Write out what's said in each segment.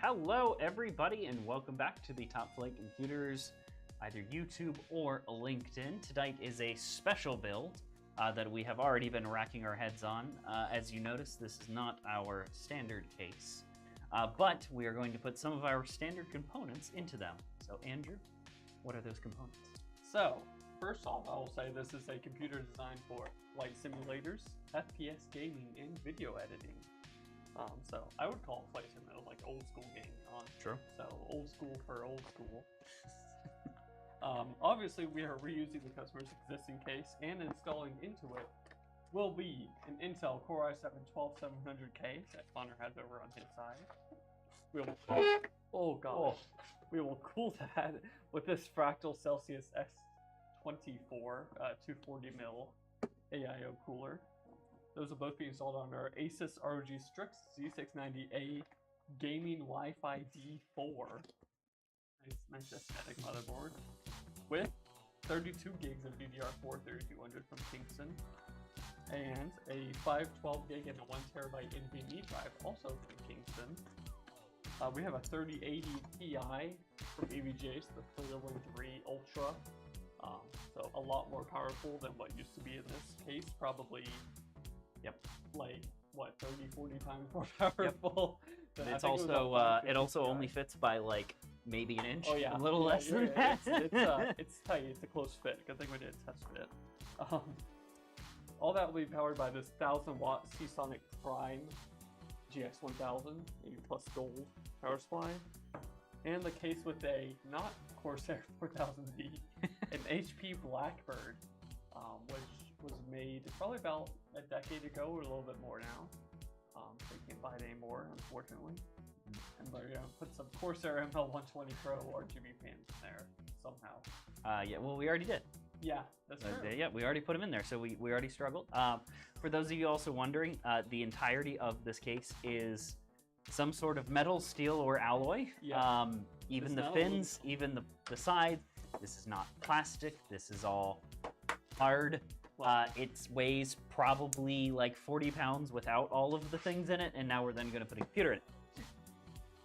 Hello everybody and welcome back to the Top Flight Computers, either YouTube or LinkedIn. Tonight is a special build that we have already been racking our heads on. As you notice, this is not our standard case, but we are going to put some of our standard components into them. So Andrew, what are those components? So, first off, I will say this is a computer designed for flight simulators, FPS gaming, and video editing. So I would call flight simulator like old school gaming. True. So old school for old school. Obviously, we are reusing the customer's existing case, and installing into it will be an Intel Core i7-12700K that Connor has over on his side. We will, we will cool that with this Fractal Celsius S24 240mm AIO cooler. Those will both be installed on our Asus ROG STRIX Z690A Gaming Wi-Fi D4. Nice aesthetic motherboard. With 32 gigs of DDR4 3200 from Kingston. And a 512 gig and a 1 terabyte NVMe drive also from Kingston. We have a 3080 Ti from EVGA, so the Thunderbolt 3 Ultra. So a lot more powerful than what used to be in this case, probably. Yep, like what, 30-40 times more powerful. Yep. It's also it also only fits by like maybe an inch. Oh yeah, a little less than that. It's tight. It's a close fit. Good thing we did a test fit. All that will be powered by this 1000-watt SeaSonic Prime GX1000 80+ gold power supply, and the case with a not Corsair 4000D, an HP Blackbird, which was made probably about a decade ago or a little bit more now. They can't buy it anymore, unfortunately. And we're gonna put some Corsair ML120 Pro RGB fans in there somehow. Yeah, well, we already did. Yeah, that's true. Yeah, we already put them in there, so we already struggled. For those of you also wondering, the entirety of this case is some sort of metal, steel, or alloy. Yeah. Even the fins, even the side. This is not plastic. This is all hard. It weighs probably like 40 pounds without all of the things in it, and now we're then going to put a computer in it.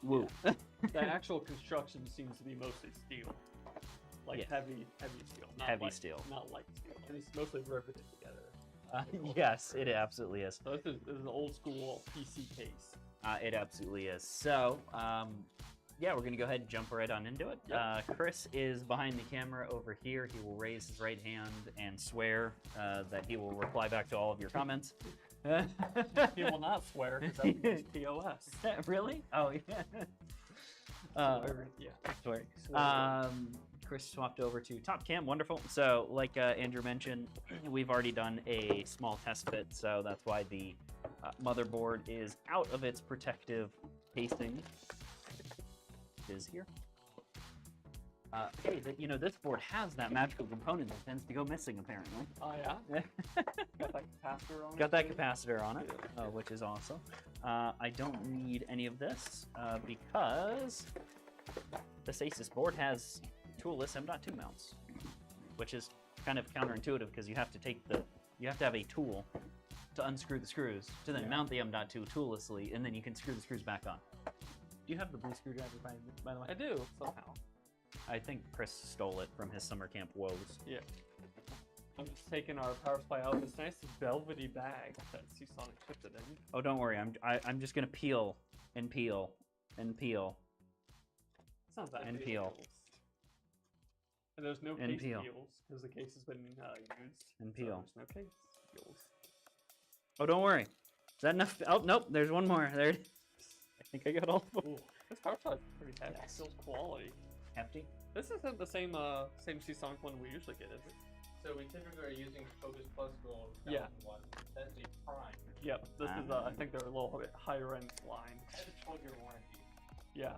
Woo. Yeah. The actual construction seems to be mostly steel. Like heavy steel. Not steel. Not light steel. And it's mostly riveted together. Yes, it absolutely is. So this is an old school PC case. It absolutely is. So, yeah, we're going to go ahead and jump right on into it. Yep. Chris is behind the camera over here. He will raise his right hand and swear that he will reply back to all of your comments. He will not swear because that's POS. Really? Oh, yeah. Swear. Chris swapped over to top cam. Wonderful. So, like Andrew mentioned, we've already done a small test fit, so that's why the motherboard is out of its protective casing. Is here. Hey, you know, this board has that magical component that tends to go missing, apparently. Oh, yeah? Got that capacitor on it? Got that capacitor on it, which is awesome. I don't need any of this because this Asus board has toolless M.2 mounts, which is kind of counterintuitive because you have to have a tool to unscrew the screws to then mount the M.2 toollessly, and then you can screw the screws back on. Do you have the blue screwdriver, by the way? I do, somehow. I think Chris stole it from his summer camp woes. Yeah. I'm just taking our power supply out of this nice velvety bag that SeaSonic puts it in. Oh, don't worry. I'm just gonna peel and peel and peel. It's not that and peel. And there's no case peels because the case has been used. And peel. So there's no case peels. Oh, don't worry. Is that enough? Oh, nope. There's one more. There. I think I got all of them. Ooh, this power supply is pretty hefty. It feels quality. Hefty? This isn't the same SeaSonic one we usually get, is it? So we typically are using Focus Plus Gold. One. That's a Prime. Yep. This is I think they're a little bit higher end line. That's a 12-year warranty. Yeah,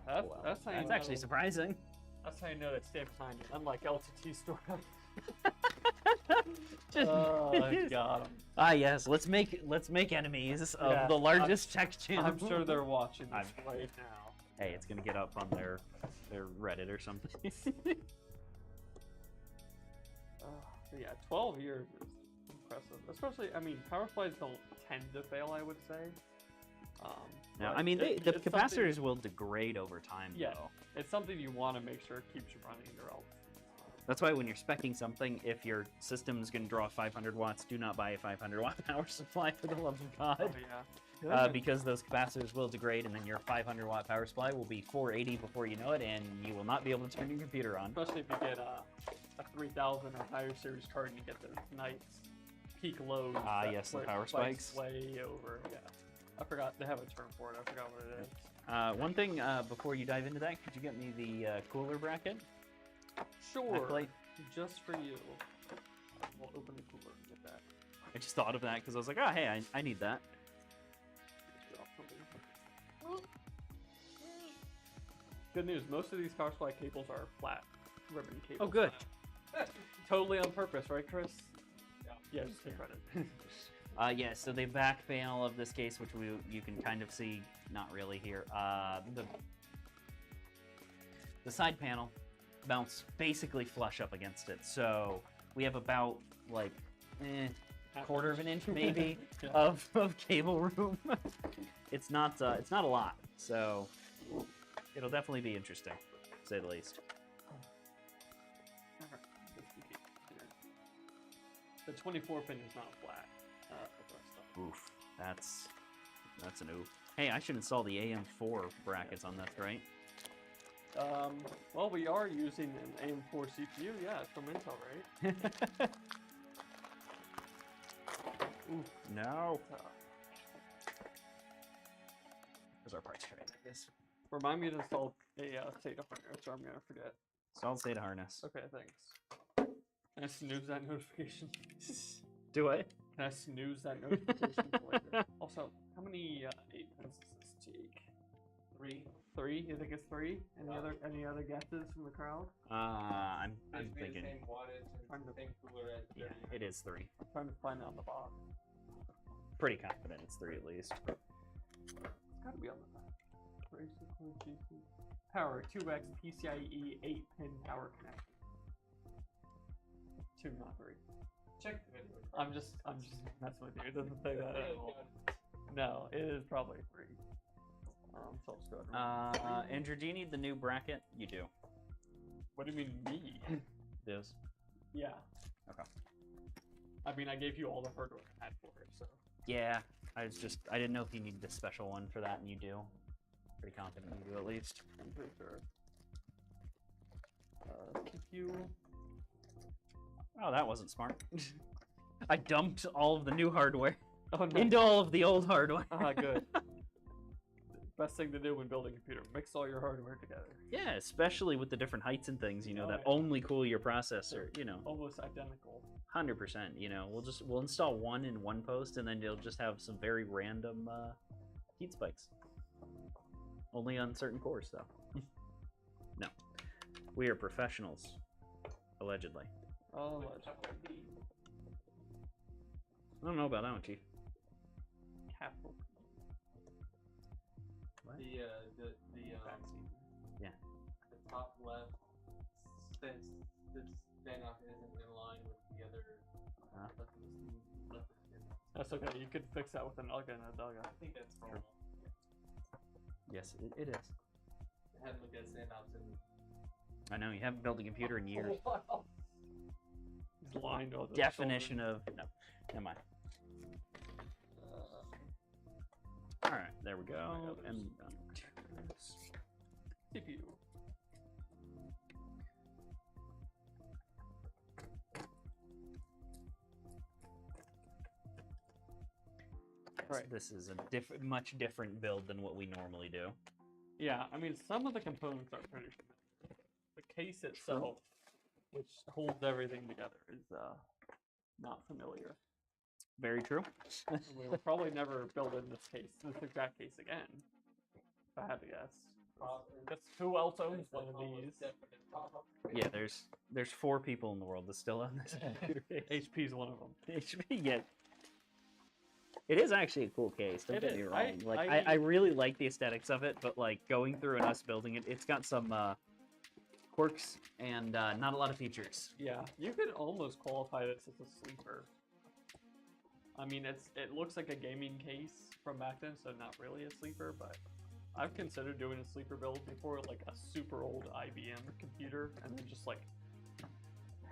that's how you know. That's actually surprising. That's how you know they stay behind it, unlike LTT store. Got 'em. Ah, yes. Let's make enemies of the largest tech channel. I'm sure they're watching this right now. Hey, it's gonna get up on their Reddit or something. Yeah, 12 years is impressive. Especially, I mean, power supplies don't tend to fail, I would say. Now, but I mean, the it's something- capacitors will degrade over time, Yeah, though. it's something you want to make sure it keeps you running, or else. That's why when you're speccing something, if your system is going to draw 500 watts, do not buy a 500 watt power supply for the love of God. Oh yeah. Because those capacitors will degrade, and then your 500 watt power supply will be 480 before you know it, and you will not be able to turn your computer on. Especially if you get a 3000 or higher series card and you get those nice peak loads. Yes, the where it power spikes. Way over, yeah. I forgot, they have a term for it, I forgot what it is. One thing before you dive into that, could you get me the cooler bracket? Sure, Backlight? just for you. We'll open the cooler and get that. I just thought of that because I was like, oh, hey, I need that. Drop something. Good news, most of these power supply cables are flat ribbon cables. Oh, good. Totally on purpose, right, Chris? Yeah, just take credit. Yeah, so the back panel of this case, which you can kind of see, not really here, the side panel mounts basically flush up against it. So we have about like quarter of an inch maybe Yeah. of cable room. It's not a lot, so it'll definitely be interesting, to say the least. The 24 pin is not flat. Oof, that's an oof. Hey, I should install the AM4 brackets on this, right? Well, we are using an AM4 CPU. Yeah, it's from Intel, right? Oof. No. There's our parts tray, I guess. Remind me to install a SATA harness, or I'm gonna forget. Solid state harness. Okay, thanks. Can I snooze that notification? Do it. Can I snooze that notification for later? Also, how many 8 pins does this take? 3. 3? You think it's 3? Any other guesses from the crowd? I'm Basically thinking. the same wattage and the same cooler as Yeah, it is 3. I'm trying to find it on the box. Pretty confident it's 3 at least. It's gotta be on the back. Basically, GP. Power 2x PCIe 8-pin power connection. 2, not 3. Check the video. I'm just messing with you. It doesn't say that at all. No, it is probably 3. So I'll just go ahead and Andrew, do you need the new bracket? You do. What do you mean, me? Does. Yeah. Okay. I mean, I gave you all the hardware I had for it, so. Yeah, I didn't know if you needed a special one for that, and you do. Pretty confident you do at least. I'm pretty sure. CPU. Oh, that wasn't smart. I dumped all of the new hardware Oh, no. into all of the old hardware. Ah, good. Best thing to do when building a computer, mix all your hardware together. Yeah, especially with the different heights and things, you know, Oh, that yeah. only cool your processor, you know. Almost identical. 100%, you know. We'll install one in one post, and then you'll just have some very random heat spikes. Only on certain cores, though. No. We are professionals. Allegedly. Oh, I don't know about that one, Chief. capital. What? The Yeah. the top left, since this standoff isn't in line with the other left. That's okay. You could fix that with an UGA and a DUGA. I think that's wrong. Yes, it is. I hadn't looked at standoffs in I know, you haven't built a computer in years. He's lying to all the Definition of... No, never mind. Alright, there we go. And CPU. Right. This is a much different build than what we normally do. Yeah, I mean, some of the components are pretty familiar. The case itself, which holds everything together, is not familiar. Very true. We will probably never build in this exact case again, if I had to guess. Guess who else owns one of these? Yeah, there's 4 people in the world that still own this computer case. HP is one of them. HP, yeah. It is actually a cool case, don't It get is. me wrong. I really like the aesthetics of it, but like going through and us building it, it's got some quirks and not a lot of features. Yeah, you could almost qualify this as a sleeper. I mean, it looks like a gaming case from back then, so not really a sleeper, but I've considered doing a sleeper build before, like a super old IBM computer, and then just like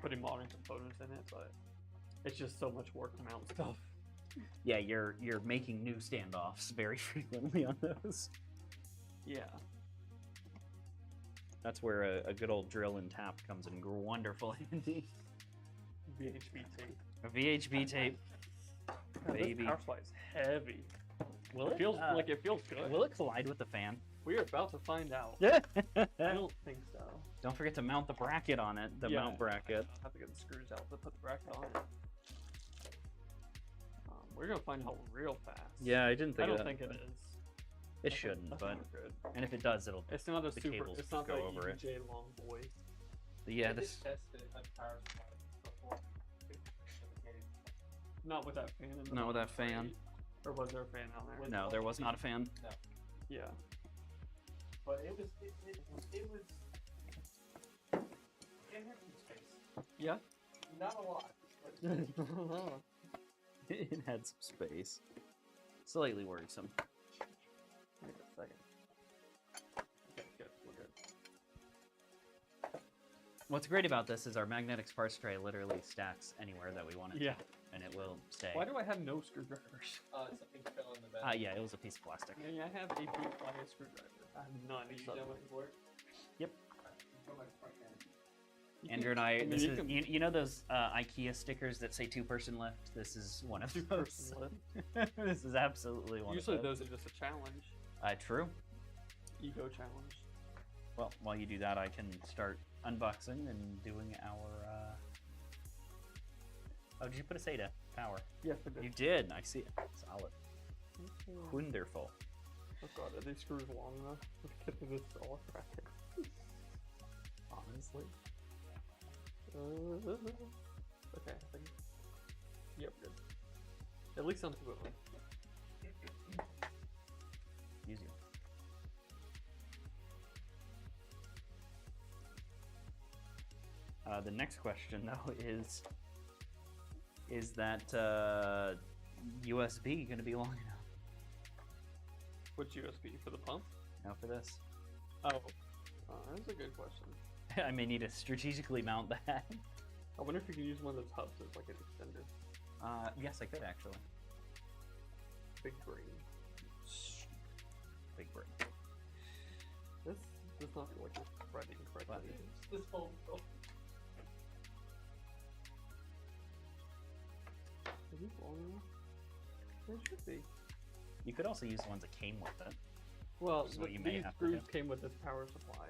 putting modern components in it, but it's just so much work to mount stuff. Yeah, you're making new standoffs very frequently on those. Yeah. That's where a good old drill and tap comes in wonderful handy. VHB tape. A VHB tape, God, baby. This power supply is heavy. Will It feels like it feels good. Will it collide with the fan? We are about to find out. I don't think so. Don't forget to mount the bracket on it. The Yeah, mount bracket. I have to get the screws out to put the bracket on it. We're gonna find out real fast. Yeah, I didn't think. I don't of that. think it is. It shouldn't, That's but not good. and if it does, it'll. It's not a the super. cables It's not go the over it. EVGA long boy. Yeah, I did this. test it at power supply before. Not with that fan. In the Not with that bottom, fan. right? Or was there a fan on there? No, there was not a fan. No, Yeah. but it was it was it had some space. Yeah. Not a lot. But It had some space. Slightly worrisome. Wait a second. Okay, good. We're good. What's great about this is our magnetic parts tray literally stacks anywhere that we want it Yeah. to, and it will stay. Why do I have no screwdrivers? it's a pink fell in the bed. Yeah, it was a piece of plastic. I have a pink flying screwdriver. I have none. Are you except- done with work? Yep. Go back to front end. You Andrew can- and I, mean, this you is can- you know those IKEA stickers that say 2-person lift? This is one of those. Two-person lift. This is absolutely one Usually of those. those are just a challenge. True. Ego challenge. Well, while you do that, I can start unboxing and doing our. Oh, did you put a SATA power? Yes, I did. You did. I see it. Solid. Wonderful. Oh god, are these screws long enough to get to this all bracket? Honestly. Okay, I think. Yep, good. At least on two of them. Use you. The next question, though, is that USB going to be long enough? Which USB? For the pump? Now for this? Oh. That's a good question. I may need to strategically mount that. I wonder if you can use one of those hubs as like an extender. Yes, I could actually. Big brain. Big brain. This does not feel like it's spreading correctly. This whole Is this long enough? It should be. You could also use the ones that came with it. Well, So what you may these have to screws do. came with this power supply,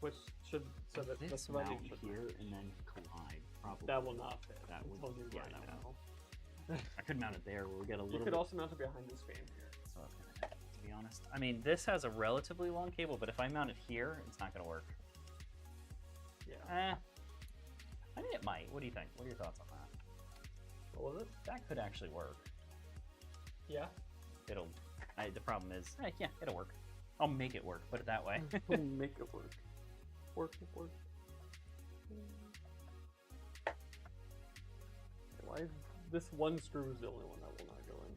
which should so that the This threading mount should here and then collide, probably. That will not fit. That I'm would- telling you yeah, right I now. I could mount it there where we get a You little could bit. also mount it behind this fan here. So I was gonna, to be honest. I mean, this has a relatively long cable, but if I mount it here, it's not going to work. Yeah. I mean, it might. What do you think? What are your thoughts on that? What was it? That could actually work. Yeah. It'll. The problem is, yeah, it'll work. I'll make it work. Put it that way. We'll make it work. Work. Why is this one screw is the only one that will not go in?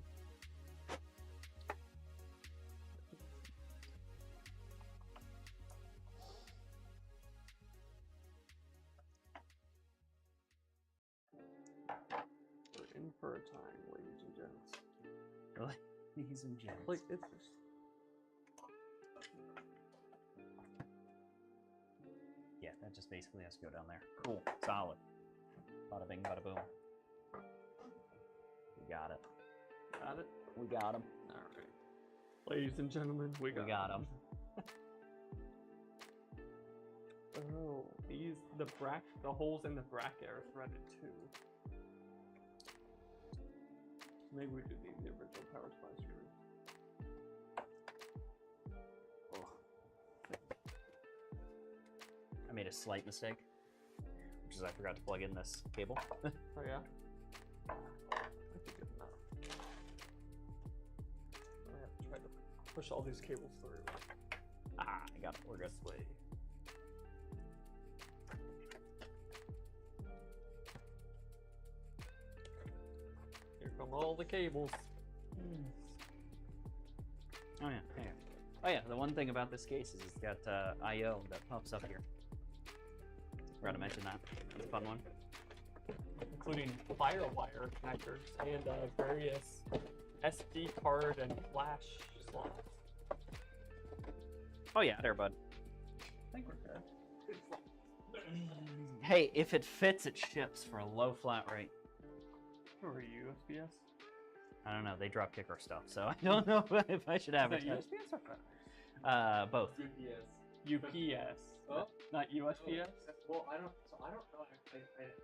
We're in for a time, ladies and gents. Ladies and gents. Like, it's just... Yeah, that just basically has to go down there. Cool. Solid. Bada bing, bada boom. We got it. Got it? We got him. Alright. Ladies and gentlemen, we got him. Oh, the holes in the bracket are threaded too. Maybe we do need the original power supply screws. I made a slight mistake, which is I forgot to plug in this cable. Oh yeah? That'd be good enough. I have to try to push all these cables through. I got it. We're good. This way. Here come all the cables. Oh yeah, hang on. Oh yeah, the one thing about this case is it's got I/O that pops up here. Forgot to mention that. It's a fun one. Including FireWire connectors and various SD card and flash slots. Oh yeah, there, bud. I think we're good. Hey, if it fits, it ships for a low flat rate. Who are you, USPS? I don't know. They drop kick our stuff, so I don't know if I should Is that advertise. USPS or FedEx? Both. UPS. UPS. Oh. Not USPS? Well, I don't know.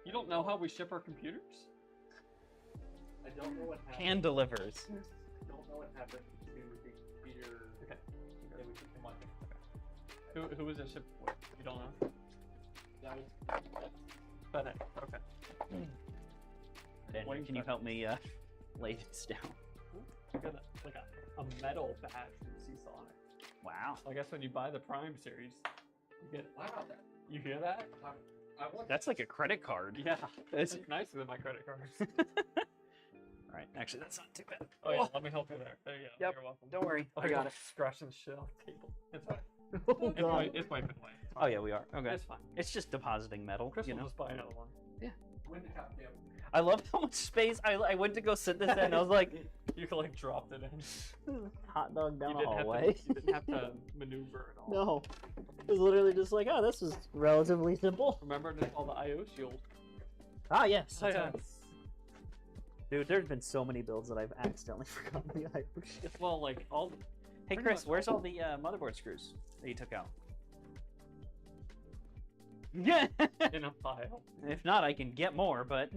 You don't know how we ship our computers? I don't know what happened. Hand delivers. I don't know what happened to the computer. Okay. That we took to market. Who was it shipped for? You don't know? That was FedEx. Okay. Daniel, Waiting can you for- help me lay this down? I got like a metal badge from SeaSonic. Wow. I guess when you buy the Prime series, you get. I got that. You hear that? I want That's like a credit card. Yeah. It's nicer than my credit cards. All right. Actually, that's not too bad. Oh yeah, let me help you there. There you go. Yep. You're welcome. Don't worry. Oh, I got you're it. Scratching the shit off the table. It's fine. Oh, It's wiping away. It's Oh fine. yeah, we are. Okay. It's fine. It's just depositing metal. Chris you will know. just buy another one. When happened. I love how much space I went to go sit this in. I was like, You could like dropped it in. hot dog down You a didn't, hallway. you didn't have to maneuver at all. No. It was literally just like, oh, this is relatively simple. Remember to call the IO shield. Ah, yes. Oh, that's yeah. right. Dude, there's been so many builds that I've accidentally forgotten the IO shit. Well, like all. Hey, Pretty Chris, much where's all the motherboard screws that you took out? Yeah. In a file. If not, I can get more, but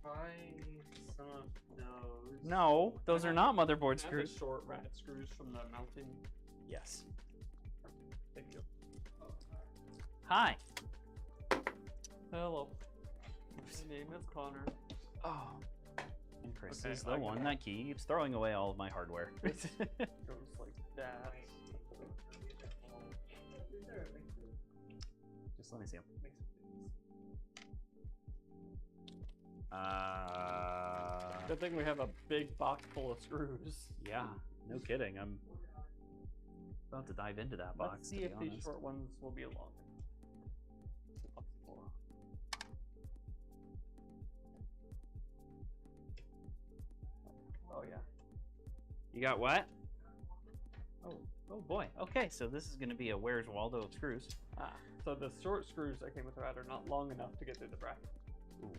Try some of those. no, those are not motherboard Can I have the screws. short rat screws from the mounting. Yes. Thank you. Hi. Hello. My name is Connor. Oh. And Chris Okay, is the I one got that keeps throwing away all of my hardware. Goes like that. Just let me see him. Good thing we have a big box full of screws. Yeah, no kidding. I'm about to dive into that box. Let's see to if be these honest. short ones will be long. Oh yeah. You got what? Oh boy. Okay, so this is going to be a Where's Waldo of screws. Ah, so the short screws that came with the rat are not long enough to get through the bracket. Ooh.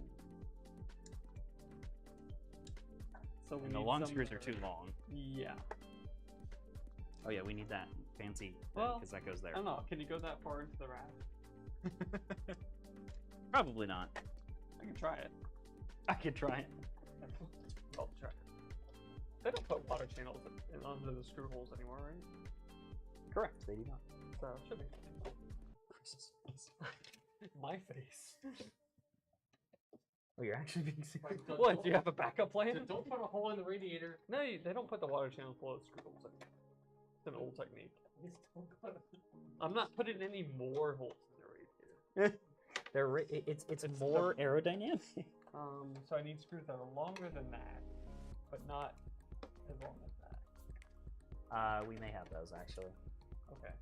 So we And the need long some screws that are too long. Yeah. Oh yeah, we need that fancy Well, because that goes there. I don't know. Can you go that far into the rat? Probably not. I can try it. I could try it. I'll try it. They don't put water channels onto the screw holes anymore, right? Correct. They do not. So it should be. My face. Oh, you're actually being serious. What? Do you have a backup plan? Don't put a hole in the radiator. No, they don't put the water channels below the screw holes anymore. It's an old technique. Just don't put a- I'm not putting any more holes in the radiator. It's more aerodynamic. So I need screws that are longer than that, but not as long as that. We may have those actually. Okay.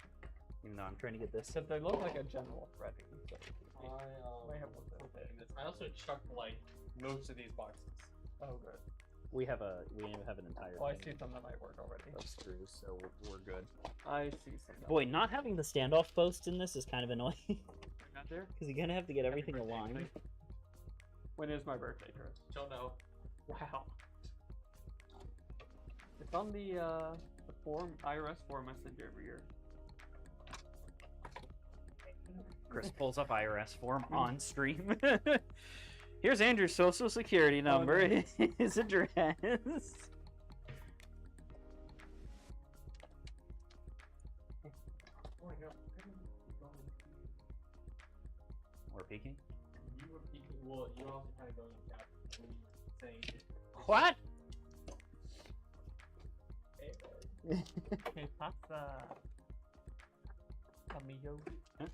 Even though I'm trying to get this. Except they look like a general threading. So I have one that will fit. I also chucked like most of these boxes. Oh, good. We have an entire Oh, I thing see some that might work already. of screws, so we're good. I see some. Boy, not having the standoff post in this is kind of annoying because Got there? you're gonna have to get everything birthday, aligned. Clay. When is my birthday, Chris? Don't know. Wow. It's on the form, IRS form I send you every year. Chris pulls up IRS form on stream. Here's Andrew's social security number, no. his address. Oh my god. We're peeking. You were peeking. Well, you also kind of going cap saying. What? Que pasa, amigo? Huh?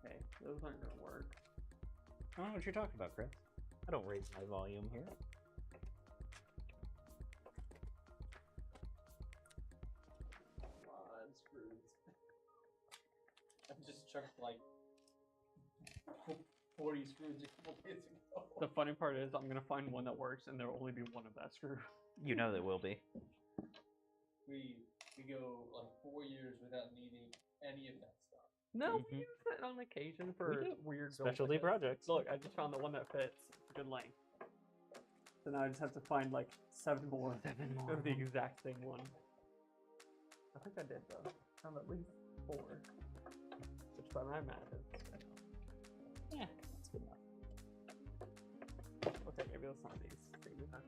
Okay, those aren't gonna work. I don't know what you're talking about, Chris. I don't raise my volume here. Screws. I've just chucked like 40 screws a couple days ago. The funny part is I'm gonna find one that works, and there'll only be one of that screw. You know there will be. We go like 4 years without needing any of that stuff. No, we use it on occasion for do. weird builds Specialty like that. projects. Look, I just found the one that fits. It's a good length. So now I just have to find like 7 more of the exact same one. I think I did though. I found at least 4. Which by my math is. Yeah, that's good enough. Okay, maybe that's not these. Maybe not.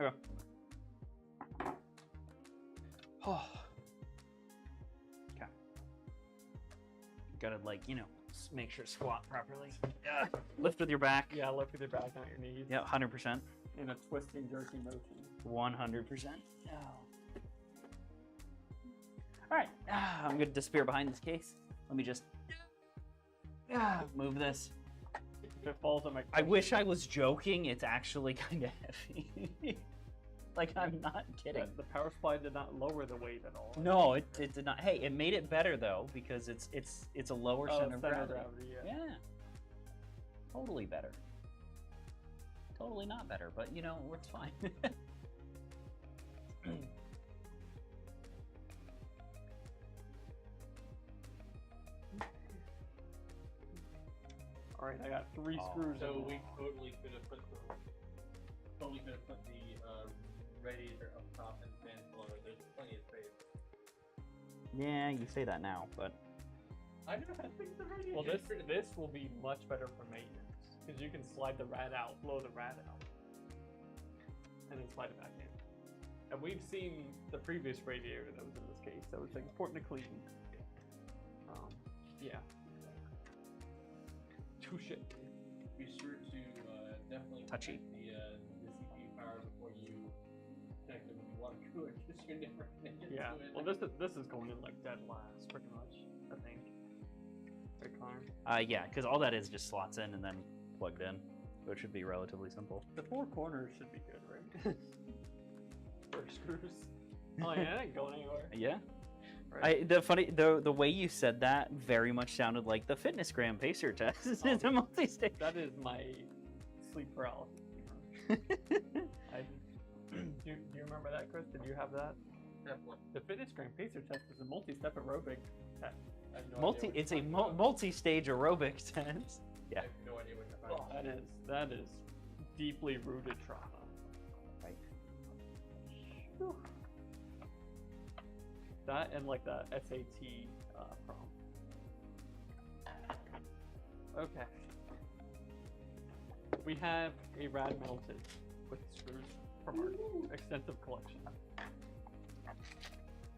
Okay. Oh. Okay. Gotta like, you know, make sure to squat properly. Yeah. Lift with your back. Yeah, lift with your back, not your knees. Yeah, 100%. In a twisting, jerky motion. 100%. Oh. All right. I'm gonna disappear behind this case. Let me just move this. If it falls on my. I wish I was joking. It's actually kind of heavy. Like, I'm not kidding. The power supply did not lower the weight at all. No, it did not. Hey, it made it better though because it's a lower center of gravity. Yeah. Yeah. Totally better. Totally not better, but you know, it's fine. All right, I got 3 screws. So in. we totally could have put the radiator up top and fan below. There's plenty of space. Yeah, you say that now, but I never had to fix the radiator. Well, this will be much better for maintenance because you can slide the rad out, blow the rad out, and then slide it back in. And we've seen the previous radiator that was in this case that was like, important to clean. Yeah. Touche. Be sure to definitely Touchy. check the CPU power before you connect it with the water cooler because you're never gonna get Yeah. to it. Well, this is going in like dead last, pretty much. I think. Right, Connor? yeah, because all that is just slots in and then plugged in, so it should be relatively simple. The 4 corners should be good, right? 4 screws. Oh yeah, that ain't going anywhere. Yeah. Right. The way you said that very much sounded like the fitness gram pacer test. It's a multi-stage. That is my sleep paralysis. Do you remember that, Chris? Did you have that? Definitely. The fitness gram pacer test is a multi-step aerobic test. I have no idea what It's you're a talking about. multi-stage aerobic test. I have no idea what you're talking about. That is deeply rooted trauma. Right. Whew. That and like the SAT prom. Okay. We have a rad mounted with screws from our extensive collection.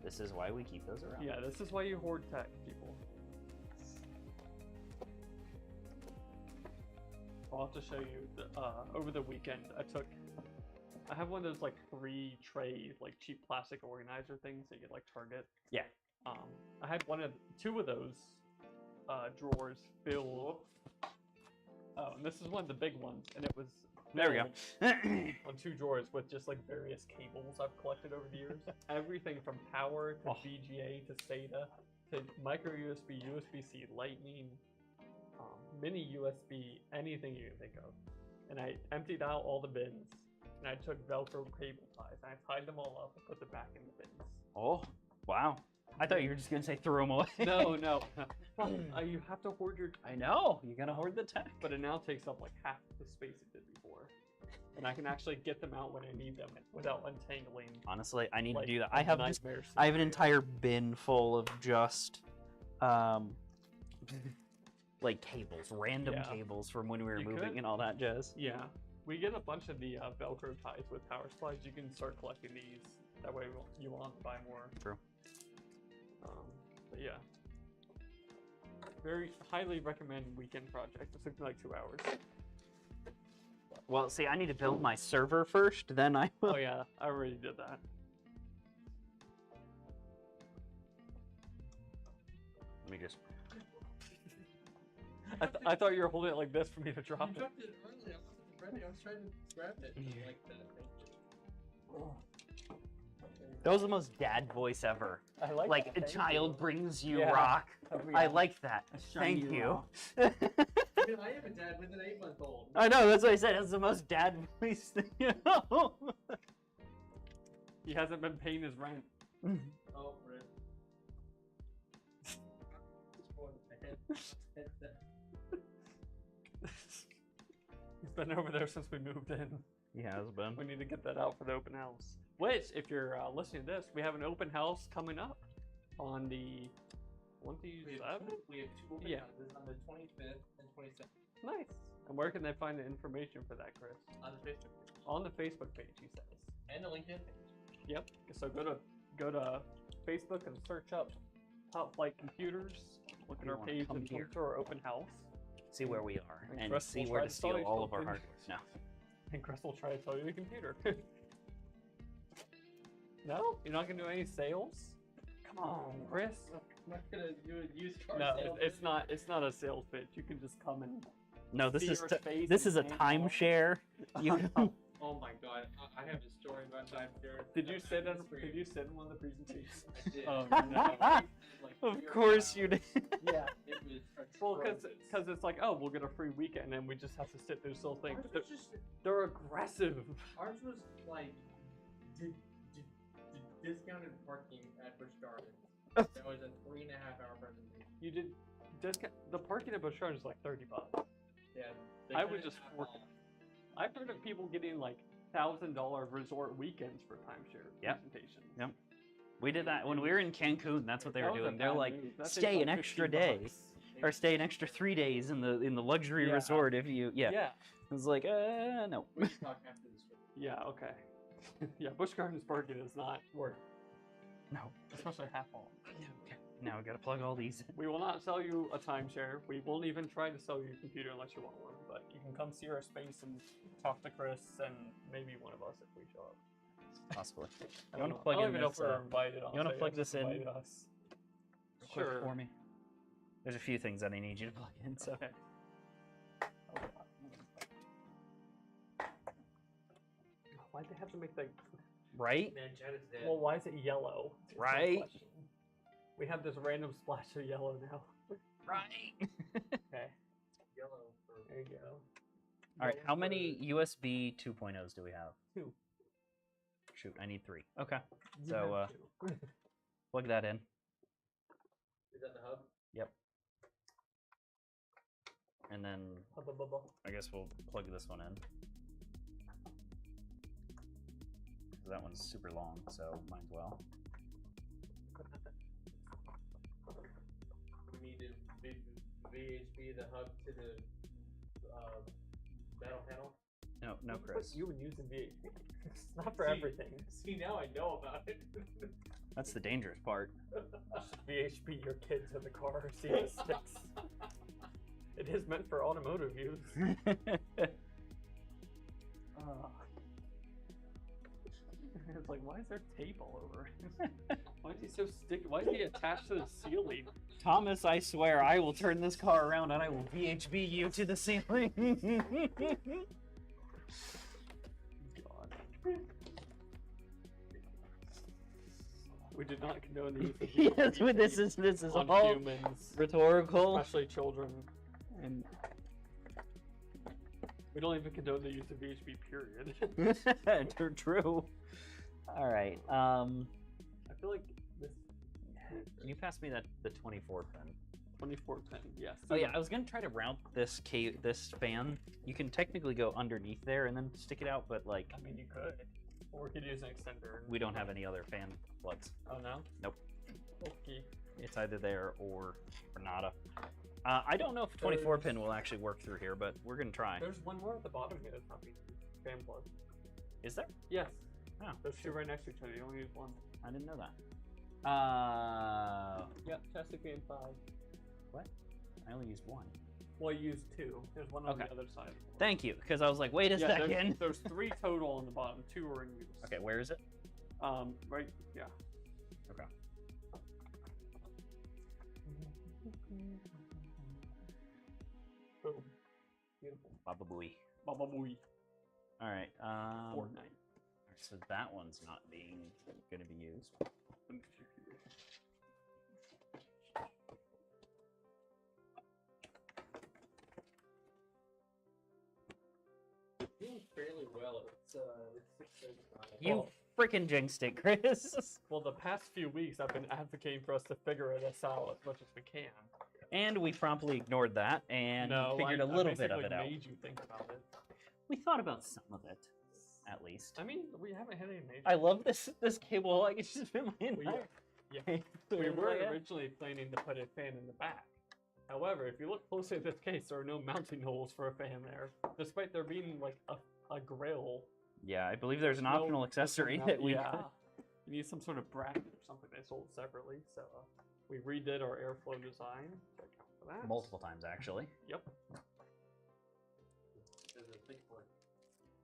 This is why we keep those around. Yeah, this is why you hoard tech, people. I'll have to show you over the weekend. I have one of those like 3 tray like cheap plastic organizer things that you get like Target. Yeah. I had 2 of those drawers filled. Oh, and this is one of the big ones, and it was There we go. on 2 drawers with just like various cables I've collected over the years. Everything from power to VGA to SATA to micro USB, USB-C, Lightning, mini USB, anything you can think of. And I emptied out all the bins, and I took Velcro cable ties, and I tied them all up and put them back in the bins. Oh, wow. I thought you were just going to say throw them away. No. Well, you have to hoard your... I know. You're going to hoard the tech. But it now takes up like half the space it did before. And I can actually get them out when I need them without untangling. Honestly, I need like, to do that. a I have nightmare an scenario. entire bin full of just like cables, random Yeah. cables from when we were You moving could. and all that jazz. Yeah. We get a bunch of the Velcro ties with power supplies. You can start collecting these. That way you won't have to buy more. True. But yeah. Very highly recommend weekend project. It took me like 2 hours. Well, see, I need to build my server first, then I will. Oh yeah, I already did that. Let me just. I thought you were holding it like this for me to drop You it. dropped it early. I wasn't ready. I was trying to grab it. Like that. That was the most dad voice ever. I like Like that. a child brings you Yeah. rock. Oh, I yeah. like that. A shiny Thank you. rock. I mean, I am a dad with an 8-month-old. I know, that's what I said. It's the most dad voice thing. He hasn't been paying his rent. Oh, rip. He's been over there since we moved in. He has been. We need to get that out for the open house. Which, if you're listening to this, we have an open house coming up on the 27th? We have 2 open houses on the 25th and 27th. Nice. And where can they find the information for that, Chris? On the Facebook page. On the Facebook page, he says. And the LinkedIn page. Yep. So go to Facebook and search up Top Flight Computers. Look at You our wanna page come and come here. to our open house. See where we are And and Chris see will where try to to sell steal you all of our something. hardware. No. And Chris will try to sell you the computer. No? You're not gonna do any sales? Come on, Chris. I'm not gonna do a used car No, sale. it's not a sales pitch. You can just come and No, this see is your t- face this and is a hang out. timeshare. You Oh my god, I have a story about time here. Did you sit in one of the presentations? I did. Oh, Like, Of course you did. Yeah. It was Well, atrocious. because it's like, oh, we'll get a free weekend and we just have to sit through this whole thing. Ours But was just they're aggressive. ours was like discounted parking at Busch Gardens. That was a 3.5-hour presentation. You did the parking at Busch Gardens is like $30. Yeah, I cut would it just in half work off. I've heard of people getting like $1,000 resort weekends for timeshare Yep. presentations. Yep. We did that when we were in Cancun. That's what they were That was a doing. They're bad like, move. That stay takes an like extra $15. day, or stay an extra 3 days in the luxury Yeah. resort if you. Yeah. Yeah. It was like, no. We should talk after this one. Yeah. Okay. Yeah. Busch Gardens parking is not worth, No. especially half off. Now we gotta plug all these in. We will not sell you a timeshare. We won't even try to sell you a computer unless you want one. But you can come see our space and talk to Chris and maybe one of us if we show up. Possibly. I You don't wanna know. plug I don't in even know this, if we're invited. you wanna I'll say plug yes, this in? invite us. Quick Sure. for me. There's a few things that I need you to plug in. So. Okay. Why'd they have to make that? Right. Man, Chad is dead. Well, why is it yellow? It's my Right? question. We have this random splash of yellow now. Right. Okay. Yellow for There you go. All right. Yellow How for- many USB 2.0s do we have? 2. Shoot, I need 3. Okay. You So, have 2. Plug that in. is that the hub? Yep. And then Hubba bubba. I guess we'll plug this one in. 'Cause that one's super long, so might as well. We need to VHB the hub to the metal panel. No, no, Look what Chris. You would use in VHP. It's not for See- everything. See, now I know about it. That's the dangerous part. VHP your kids in the car. See the sticks. It is meant for automotive use. It's like, why is there tape all over? Why is he so sticky? Why is he attached to the ceiling? Thomas, I swear, I will turn this car around and I will VHB you to the ceiling. God. We did not condone the use of Yes, but this is on all humans, rhetorical. especially children, and we don't even condone the use of VHP. Period. True. All right. I feel like this Can you pass me the 24 pin? 24 pin, yes. Oh yeah, I was gonna try to route this this fan. You can technically go underneath there and then stick it out, but like I mean, you could, or we could use an extender. we don't have any other fan plugs. Oh no. Nope. Okay. It's either there or nada. I don't know if 24 pin will actually work through here, but we're gonna try. There's one more at the bottom here that's not being used. Fan plug. Is there? Yes. Oh, There's 2 right next to each other. You only use 1. I didn't know that. Yep. Chassis fan 5. What? I only used 1. Well, you used 2. There's one on Okay. the other side. Thank you, because I was like, wait a Yeah, second. there's 3 total on the bottom. 2 are in use. Okay, where is it? Right. Yeah. Okay. Boom. Beautiful. Baba booey. Baba booey. All right. Fortnite. So that one's not being going to be used. Doing fairly well. It's 6:35. You freaking jinxed it, Chris. Well, the past few weeks I've been advocating for us to figure this out as much as we can. And we promptly ignored that and figured a little bit of it out. Made you think about it. We thought about some of it, at least. I mean, we haven't had any major. I love this cable. Like, it's just been my entire. Yeah. We were originally planning to put a fan in the back. However, if you look closely at this case, there are no mounting holes for a fan there, despite there being like a grill. Yeah, I believe there's an optional accessory that we. Yeah. You need some sort of bracket or something they sold separately. So we redid our airflow design to account for that. Multiple times, actually. Yep. There's a thick one.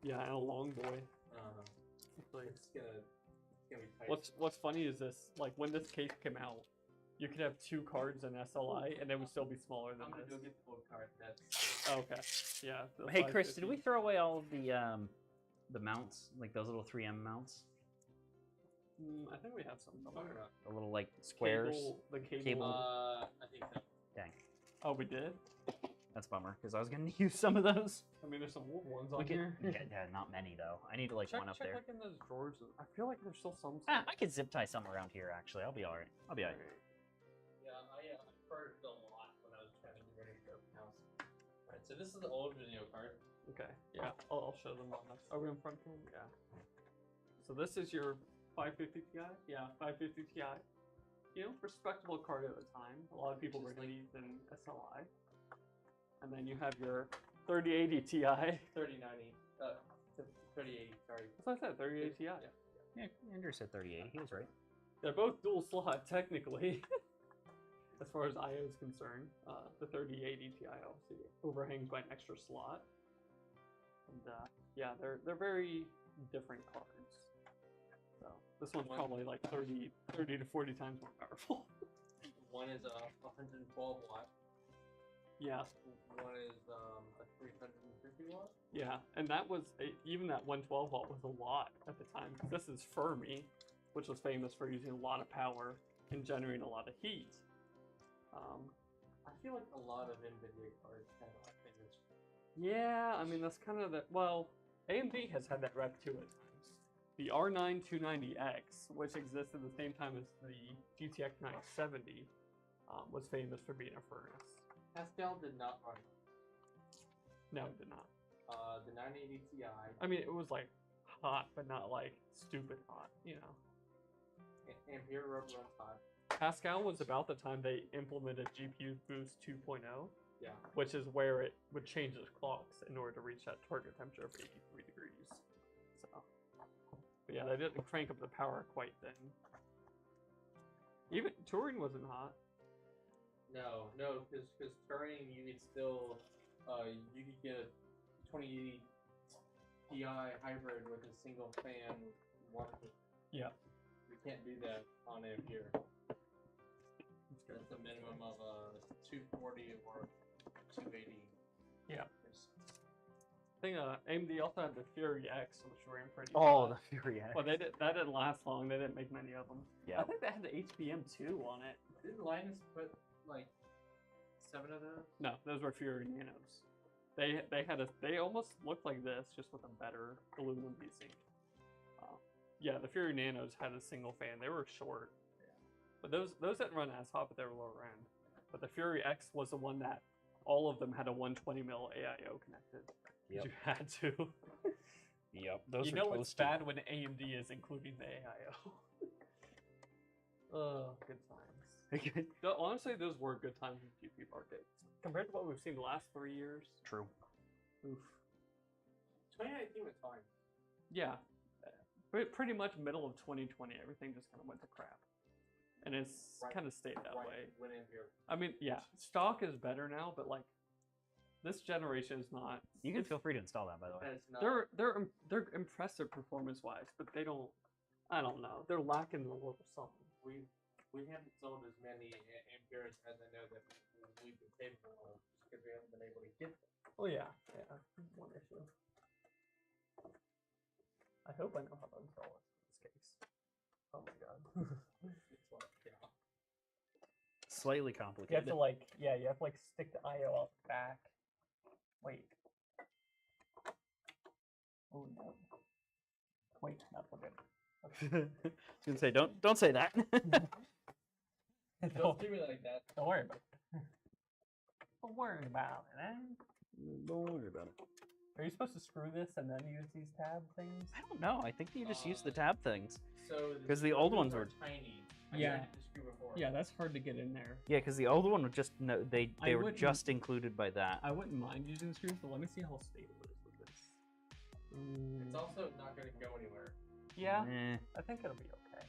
Yeah, and a long boy. Like, it's gonna be tight. What's funny is this, like when this case came out, you could have 2 cards in SLI and it would still be smaller than I'm gonna this. go get the full card. That's Okay. Yeah. the Hey, Chris, 550. did we throw away all of the mounts, like those little 3M mounts? I think we have some somewhere. The little like squares. The cable. Cable. I think so. Dang, Oh, we did? that's a bummer because I was gonna use some of those. I mean, there's some old ones We on could, here. yeah, not many though. I need to like check, one up check there. like in those drawers. I feel like there's still some. Ah, I could zip tie some around here. Actually, I'll be all right. I'll be all right. Yeah, I purged a lot when I was trying to get ready for the house. Alright, so this is the old video card. Okay. Yeah, I'll show them on this. Are we in front cam? Yeah. So this is your 550 Ti. Yeah, 550 Ti. You know, respectable card at the time. A lot of people were Just going to use in SLI. And then you have your 3080 Ti. 3090. 3080, sorry. That's what I said, 3080 Ti. Yeah. Yeah, Andrew said 38. He was right. They're both dual slot, technically. As far as I/O is concerned, the 3080 Ti obviously overhangs by an extra slot. And yeah, they're very different cards. So this one's probably like 30 to 40 times more powerful. One is a 112 watt. Yeah, One is a 350 watt. yeah, and that was even that 112 watt was a lot at the time. 'Cause this is Fermi, which was famous for using a lot of power and generating a lot of heat. I feel like a lot of NVIDIA cards kind of like this. Yeah, I mean that's kind of the AMD has had that rep too at times. The R9 290X, which existed at the same time as the GTX 970, was famous for being a furnace. Pascal did not run. No, it did not. The 980 Ti. I mean, it was like hot, but not like stupid hot, you know. Ampere runs hot. Pascal was about the time they implemented GPU Boost 2.0, Yeah. which is where it would change its clocks in order to reach that target temperature of 83 degrees. So, but yeah, they didn't crank up the power quite then. Even Turing wasn't hot. No, because Turing you could still you could get a 2080 Ti hybrid with a single fan water. Yeah. We can't do that on Ampere. That's a minimum of 240 or 280. Yeah. I think AMD also had the Fury X, which ran pretty. Oh, hot. the Fury X. Well, that didn't last long. They didn't make many of them. Yeah. I think they had the HBM2 on it. Didn't Linus put like 7 of those? No, those were Fury Nanos. They almost looked like this, just with a better aluminum heatsink. Yeah, the Fury Nanos had a single fan. They were short. But those didn't run as hot, but they were lower end. But the Fury X was the one that all of them had a 120 mil AIO connected. Yep. You had to. Yep. Those You are know close it's to- bad when AMD is including the AIO. Oh, good times. Honestly, those were good times with GPU market. Compared to what we've seen the last 3 years. True. Oof. 2019 was fine. Yeah. Pretty much middle of 2020, everything just kind of went to crap. And it's Right. kind of stayed that way. Went in here. I mean, yeah, stock is better now, but like this generation is not. You can feel free to install that, by the way. That is not. They're impressive performance wise, but they don't. I don't know. They're lacking a little something. we haven't sold as many amperes as I know that we've been capable of, just because we haven't been able to get them. Oh yeah, yeah. One issue. I hope I know how to install it in this case. Oh my god. It's like, yeah. Slightly You have complicated. to like, yeah, you have to like stick the IO out the back. Wait. Oh no. Wait, not for good. I was gonna say, don't say that. Don't do it like that. Don't worry about it. Don't worry about it, eh? Don't worry about it. Are you supposed to screw this and then use these tab things? I don't know. I think you just use the tab things. So 'Cause the old ones were tiny. Yeah. The screw before. Yeah, that's hard to get in there. Yeah, because the old one would just no, they I were wouldn't- just included by that. I wouldn't mind using screws, but let me see how stable it is with this. It's also not going to go anywhere. Yeah, Eh. I think it'll be okay.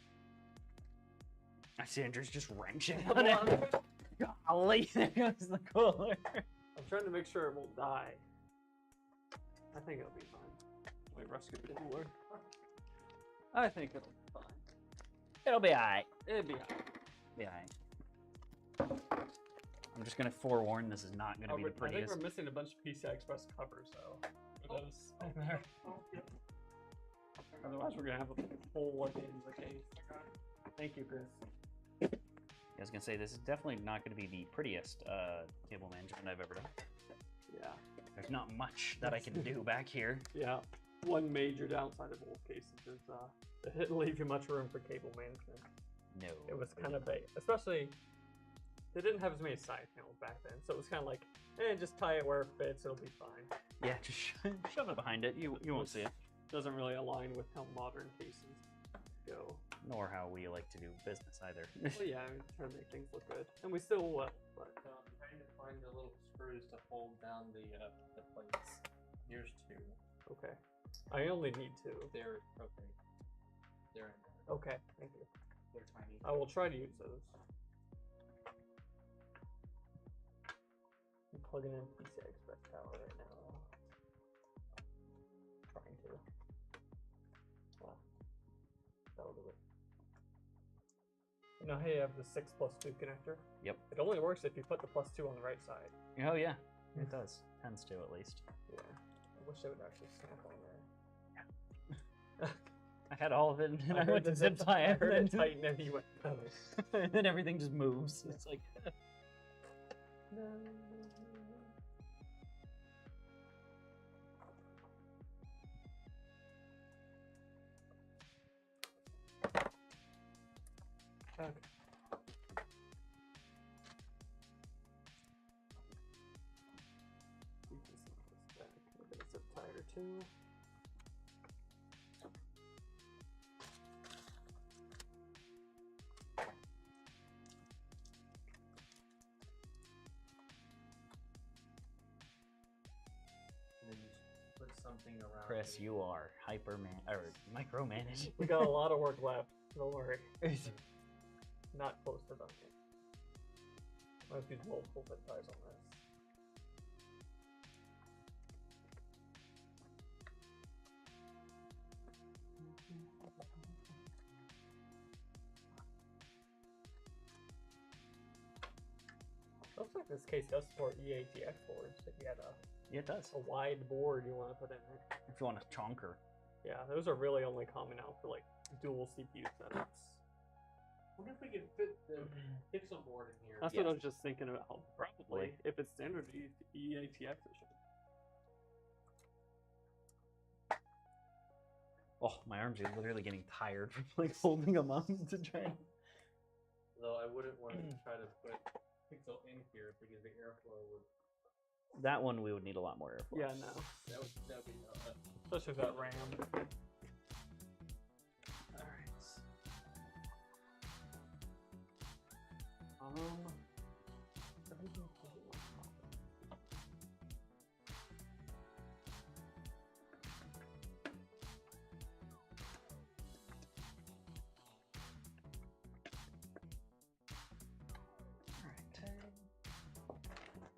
I see Andrew's just wrenching on it. Golly, there goes the cooler. I'm trying to make sure it won't die. I think it'll be fine. Wait, Russ, get the cooler. I think it'll be fine. It'll be alright. It'll be alright. Be alright. I'm just gonna forewarn, this is not gonna be the I think prettiest. we're missing a bunch of PCI Express covers, though. For those in there. Otherwise, we're gonna have a hole at the end of the case. Thank you, Chris. I was gonna say, this is definitely not gonna be the prettiest cable management I've ever done. Yeah. There's not much that I can do back here. Yeah. One major downside of old cases is it didn't leave you much room for cable management. No. It was kind of big, especially they didn't have as many side panels back then, so it was kind of like, just tie it where it fits, it'll be fine. Yeah, just shove it behind it. You won't see it. Doesn't really align with how modern cases go. Nor how we like to do business either. Well, yeah, I'm trying to make things look good, and we still will. But I'm trying to find the little screws to hold down the plates. Here's two. okay, I only need two. They're okay. They're in there. Okay, thank you. They're tiny. I will try to use those. I'm plugging in PCI Express power right now. Trying to. Well, that'll do it. You know how you have the 6+2 connector? Yep. It only works if you put the +2 on the right side. Oh yeah, it does. Tends to, at least. Yeah. I wish they would actually snap on there. I had all of it, and I heard went to the zip tie I it, heard and it tighten and he went, oh. and then everything just moves. It's like, No. Okay. We can set this back. We'll get a zip tie or two. And then you just put something around. Chris, the- you are micromanaging. We got a lot of work left. Don't worry. Not close to done yet. I have to use multiple zip ties on this. Looks like this case does support EATX boards if you had Yeah, it does. a wide board you want to put in there. If you want a chonker. Yeah, those are really only common out for like dual CPU setups. I wonder if we can fit the pixel board in here. That's what I was just thinking about. Probably. If it's standard EATX, it should. Oh, my arms are literally getting tired from like holding them up to try. Though I wouldn't want to try to put pixel in here because the airflow would. That one we would need a lot more airflow. Yeah, no. That would be. Especially that RAM. Alright.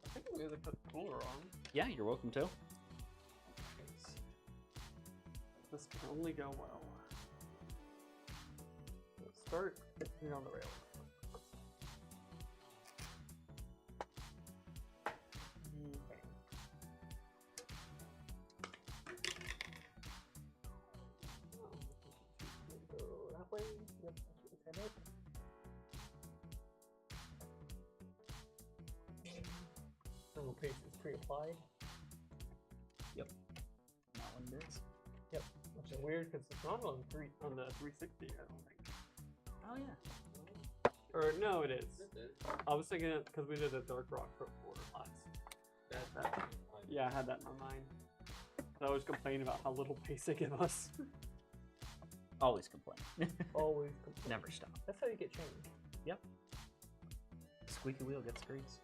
I think we either put the cooler on. Yeah, you're welcome to. This can only go well. Let's start getting on the rail. that it? Thermal paste is pre-applied. Yep. That one is. Yep. Which is weird because it's not on the 360. I don't think. Oh yeah. Or no, it is. It is. I was thinking it because we did a Dark Rock Pro 4 class. That. Yeah, I had that in my mind. I always complain about how little pace they give us. Always complain. Always complain. Never stop. That's how you get changed. Yep. Squeaky wheel gets grease.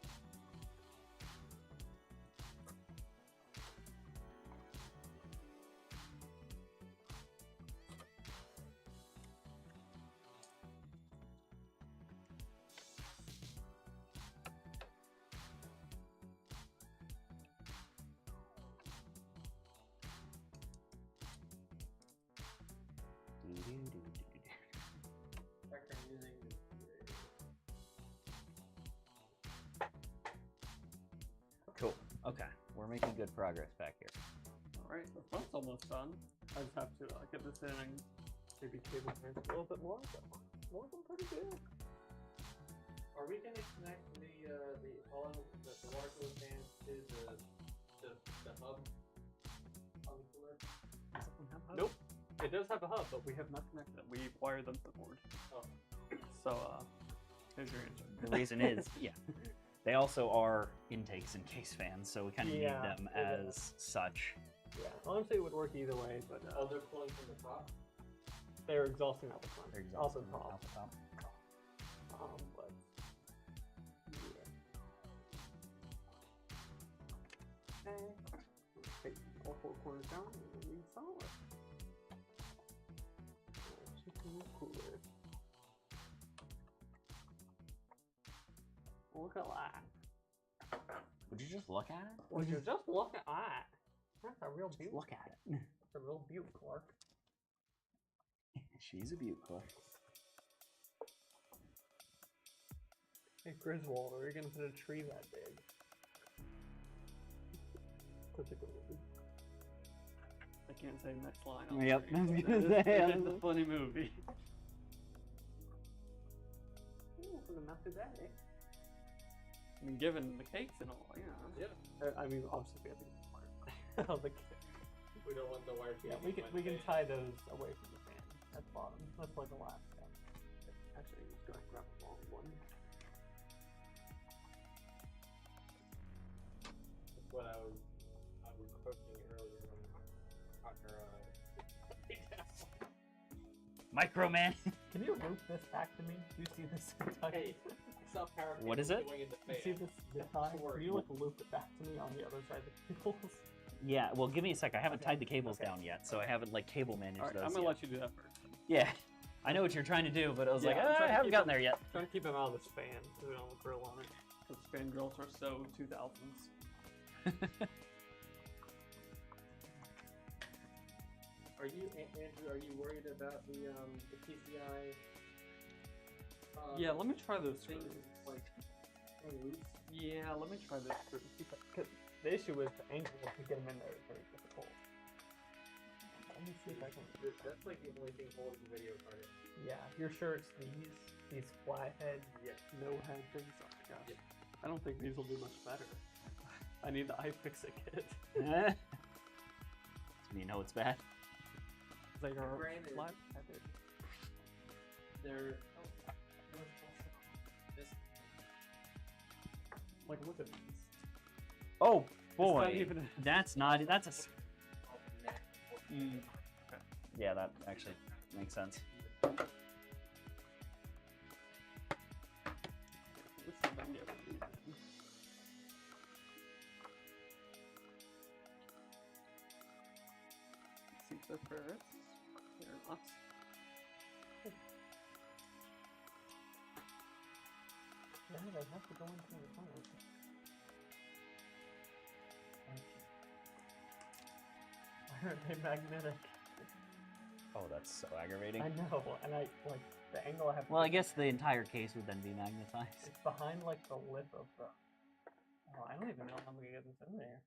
Cool. Okay, we're making good progress back here. Alright, the front's almost done. I just have to get this in and maybe cable fans a little bit more, but more of them pretty good. Are we gonna connect the water cooler fans to the hub on the cooler? Nope. It does have a hub, but we have not connected it. We wired them to the board. Oh. So, here's your answer. The reason is, yeah, they also are intakes and case fans, so we kind of need them as such. Yeah, honestly, it would work either way, but Oh, they're pulling from the top? they're exhausting out the front. They're Also exhausting top. out the top. But yeah. Okay. Take all four corners down and then install it. Chicken cooler. Look at that. Would you just look at it? Would you just look at that? That's a real beaut. Look at it. That's a real beaut, Clark. She's a beautiful. Hey, Griswold, are you gonna put a tree that big? Such a good movie. I can't say next line. On Yep, the I was screen, gonna but say, it is a funny movie. Ooh, enough today. I mean, given the cakes and all, you know. Yeah. I mean, obviously we have to get the wire. Oh, the cake. We don't want the wires. Yeah, we can tie those away from the fan at the bottom. That's like the last step. Actually, I'm just gonna grab a long one. That's what I was approaching earlier when Partner Microman. Can you loop this back to me? Do you see this? Hey, self-power. What is it? Going in the You see fan. this tie? Can you like loop it back to me on the other side of the cables? Yeah, well, give me a sec. I haven't tied the cables okay. down yet, so I haven't like cable managed Alright, those I'm gonna yet. let you do that first. Yeah, I know what you're trying to do, but I was Yeah, like, I'm I trying to haven't keep gotten it- there yet. Trying to keep him out of this fan so we don't have a grill on it. Because fan grills are so 2000s. Are you, Andrew? Are you worried about the PCI? Yeah, let me try those Things screws. like loose. Yeah, let me try those screws. Because the issue is the angle to get them in there is very difficult. Let me see if I can. That's like the only thing holding the video card in. Yeah, you're sure it's these flat head, Yeah. no head things? Oh my gosh. Yeah. I don't think these will do much better. I need the iFixit kit. So you know it's bad. They are Granted. flat headed. They're Like, look at these. Oh It's not boy, even- that's not. That's a. Okay. Yeah, that actually makes sense. Let's see if I can get rid of these then. See the first. They're not. Yeah, they have to go into the tunnel. Why aren't they magnetic? Oh, that's so aggravating. I know, and I like the angle I have. Well, I guess the entire case would then be magnetized. It's behind like the lip of the. Oh, I don't even know how I'm gonna get this in there.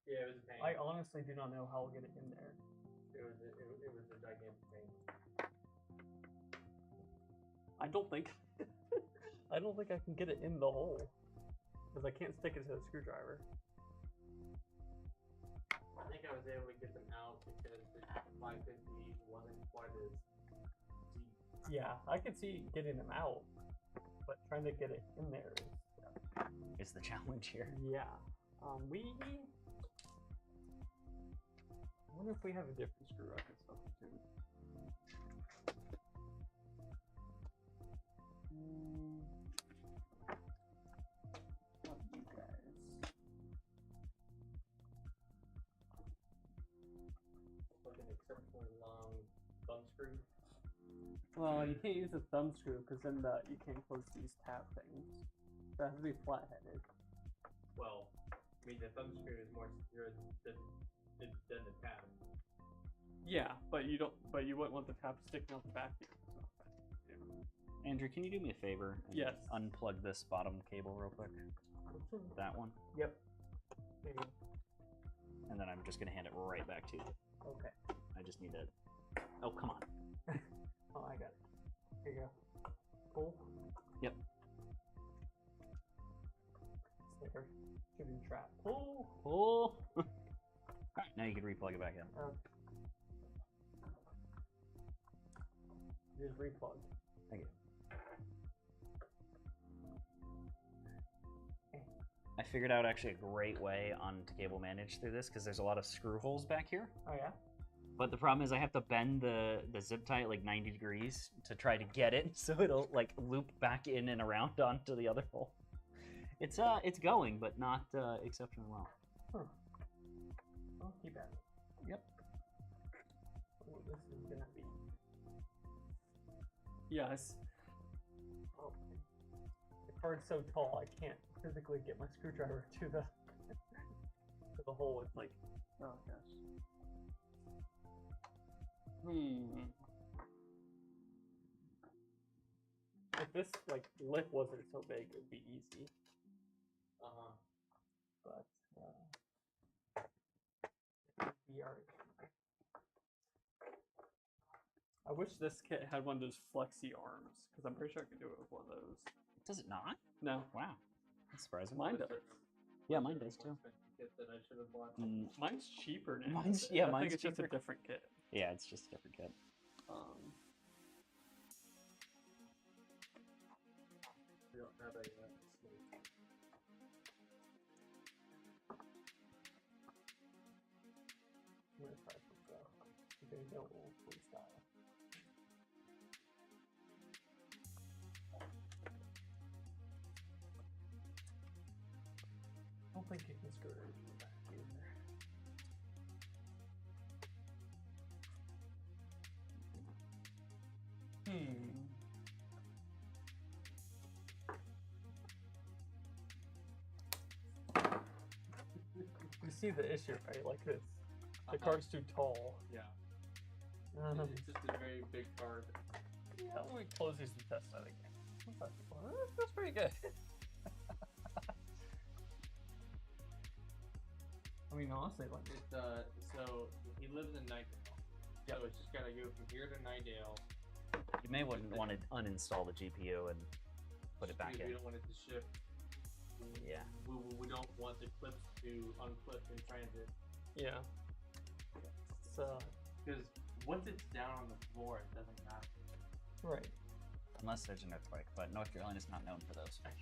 yeah, it was a pain. I honestly do not know how I'll get it in there. It was a gigantic pain. I don't think I don't think I can get it in the hole because I can't stick it to a screwdriver. I think I was able to get them out because the 550 wasn't quite as deep. Yeah, I could see getting them out, but trying to get it in there It's the challenge here. yeah. I wonder if we have a different screw I can substitute. What do you guys? Like an exceptionally long thumb screw. Well, you can't use a thumb screw because then you can't close these tab things. That has to be flat-headed. Well, I mean, the thumb screw is more secure than the tab. Yeah, but you don't. But you wouldn't want the tab sticking out the back here. So, yeah. Andrew, can you do me a favor? And Yes. Unplug this bottom cable real quick. That one. Yep. Maybe. And then I'm just gonna hand it right back to you. Okay. I just need it. Oh, come on. Oh, I got it. Here you go. Pull. Yep. Sticker. Should be trapped. Pull. Pull. Alright, now you can replug it back in. Just replug. Thank you. I figured out actually a great way to cable manage through this because there's a lot of screw holes back here. Oh yeah. But the problem is I have to bend the zip tie at like 90 degrees to try to get it so it'll like loop back in and around onto the other hole. It's going, but not exceptionally well. Huh. I'll keep at it. Yep. Oh, this is gonna be. Yes. Oh, the card's so tall I can't physically get my screwdriver to the hole. It's like, oh gosh. If this like lip wasn't so big, it'd be easy. But I wish this kit had one of those flexi arms because I'm pretty sure I could do it with one of those. Does it not? No, Wow. That's surprising. mine does. Yeah, mine does too. Kit that I should have bought. Mine's cheaper now. Mine's- I yeah, think mine's it's just a cheaper. different kit. Yeah, it's just a different kit. We don't have a snake. I'm gonna try some stuff. They go old school style. I don't think you can screw it in the back either. You see the issue, right? Like this. The card's too tall. Yeah. It's It's just a very big card. yeah, let me close these and test that again. That's pretty good. I mean, honestly, like It's so he lives in Nightdale. Yep. So it's just gotta go from here to Nightdale. You may want to uninstall the GPU and put it back because in. We don't want it to shift. Yeah. We don't want the clips to unclip in transit. yeah. So Because once it's down on the floor, it doesn't matter. right. Unless there's an earthquake, but North Carolina's not known for those. I'm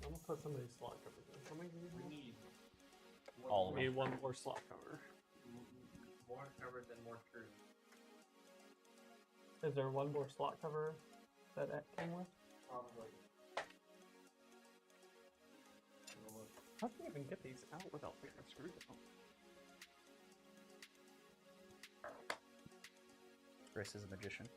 gonna put some of these slot covers in. How many do you We need? need All of We need one more slot cover. more covered than more truth. Is there one more slot cover that it came with? Probably. How can you even get these out without taking a screw down? Chris is a magician.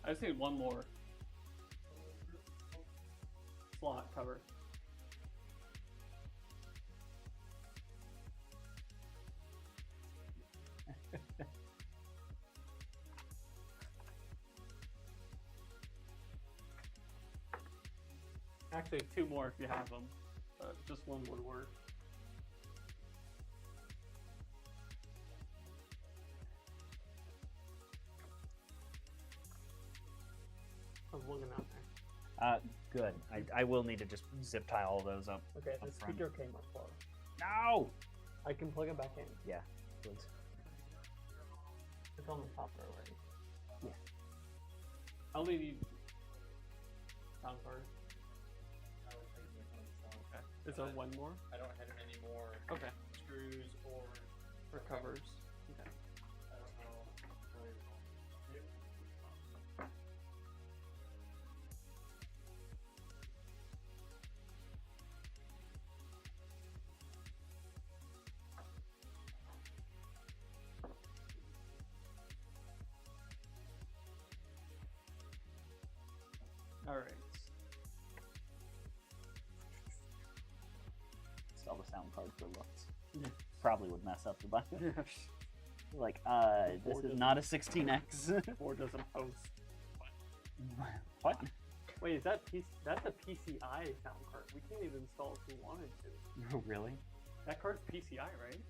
I just need one more slot cover. Actually, 2 more if you have them, but just 1 would work. I was looking out there. Good. I will need to just zip tie all those up. Okay, the up front. speaker came up close. No! I can plug it back in. Yeah, please. It's on the top row, right? Yeah. I only need sound card. I was thinking of some stuff. Okay. Is there 1 more? I don't have any more Okay. screws or For covers. Okay. I don't know where you're going. All right. Sell the sound card for looks. Yeah. Probably would mess up the button. Like, this is doesn't- not a 16x. Or doesn't post. What? Wait, is that that's a PCI sound card? We can't even install if we wanted to. Really? That card's PCI, right?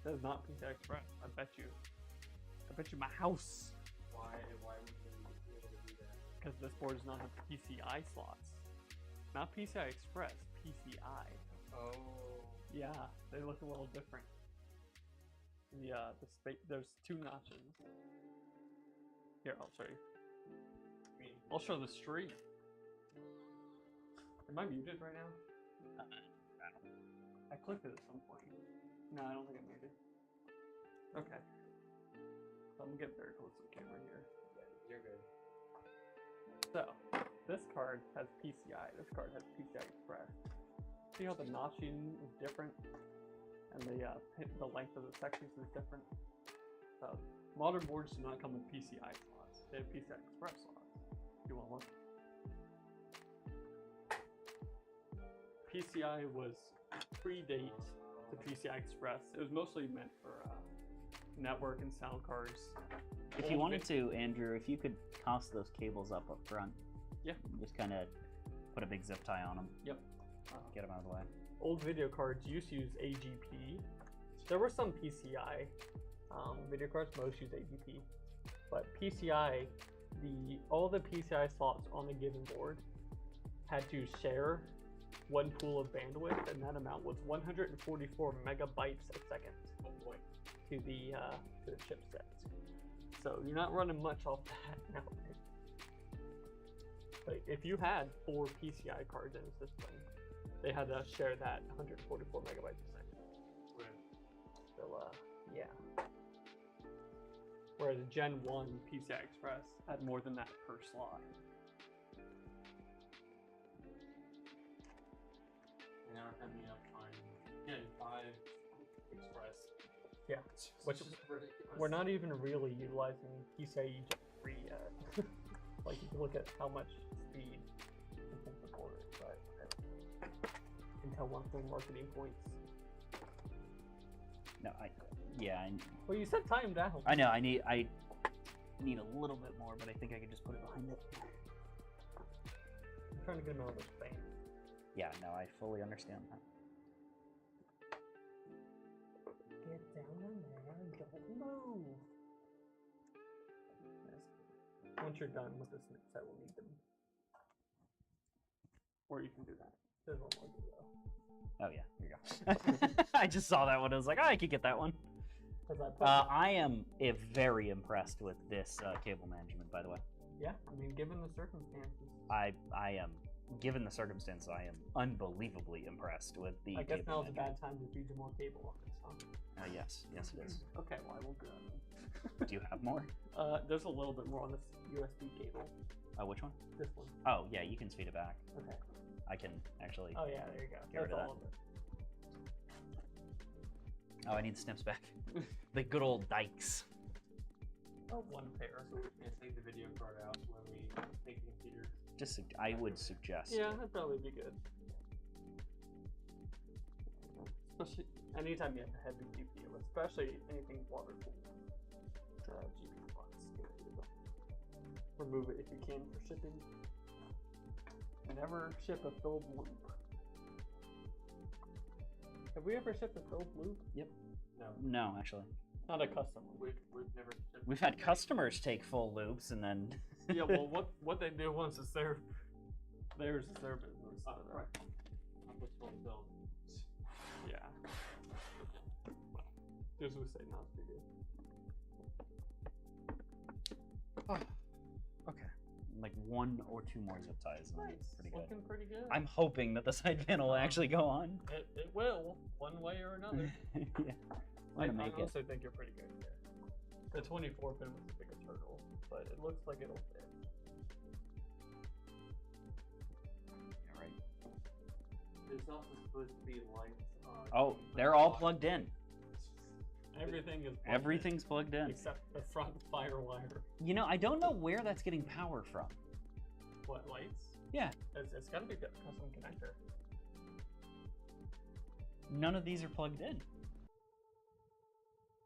That is not PCI Express. I bet you. I bet you my house. Why would they be able to do that? Because this board does not have PCI slots. Not PCI Express, PCI. Oh. Yeah, they look a little different. The space, there's 2 notches. Here, I'll show you. I mean, I'll show the stream. Am I muted right now? I clicked it at some point. No, I don't think I'm muted. Okay. So I'm getting very close to the camera here. you're good. So, this card has PCI, this card has PCI Express. See how the notching is different? And the length of the sections is different? So, modern boards do not come with PCI slots. They have PCI Express slots. You want one? PCI was predate the PCI Express. It was mostly meant for network and sound cards. If you wanted to, Andrew, if you could toss those cables up front. Yeah. Just kind of put a big zip tie on them. Yep. Get them out of the way. Old video cards used to use AGP. There were some PCI video cards, most use AGP. But PCI, all the PCI slots on a given board had to share one pool of bandwidth, and that amount was 144 megabytes a second. Oh boy. To the chipset. So you're not running much off that nowadays. But if you had 4 PCI cards in a system, they had to share that 144 megabytes a second. Right. So yeah. Whereas Gen 1 PCI Express had more than that per slot. And now we're coming up on Gen 5 Express. Yeah. Which It's just ridiculous. we're not even really utilizing PCIe Gen 3 yet. Like you can look at how much speed we can support it, but Intel wants more marketing points. No, Well, you said time down. I know. I need a little bit more, but I think I could just put it behind it. I'm trying to get him out of his fan. Yeah, no, I fully understand that. Get down in there and don't move. Yes. Once you're done with the snips, I will need them. Or you can do that. There's one more to go. Oh yeah, here you go. I just saw that one. I was like, oh, I could get that one. I am very impressed with this cable management, by the way. Yeah, I mean, given the circumstances. I am, given the circumstance, I am unbelievably impressed with the. I guess cable now's a bad time to feed you more cable on this, huh? Yes, it is. Okay, well, I will go. Do you have more? There's a little bit more on this USB cable. Which one? This one. Oh yeah, you can speed it back. Okay. I can actually. Oh yeah, there you go. Get rid That's of all that. of it. Oh, I need snips back. The good old dikes. Oh, one pair. So we're gonna take the video card out when we take the computer. I would suggest. Yeah, that'd probably be good. Especially anytime you have a heavy GPU, especially anything water cooled. GPU box. Remove it if you can for shipping. And never ship a filled loop. Have we ever shipped a filled loop? Yep. No. No, actually. Not a custom one. We've never. We've had customers take full loops and then. Yeah, well, what they do once is theirs is their business. Right. I'm just going to build. Yeah. Just would say not to do. Okay. Like 1 or 2 more zip ties. And Nice. that's pretty good. Looking pretty good. I'm hoping that the side panel will actually go on. It will, one way or another. Yeah. I I'm gonna make it. honestly think you're pretty good here. The 24 pin was the biggest hurdle, but it looks like it'll fit. All right. There's also supposed to be lights. Oh, they're all plugged in. Everything is plugged Everything's plugged in, in. except the front fire wire. You know, I don't know where that's getting power from. What, lights? Yeah. It's gotta be a custom connector. None of these are plugged in.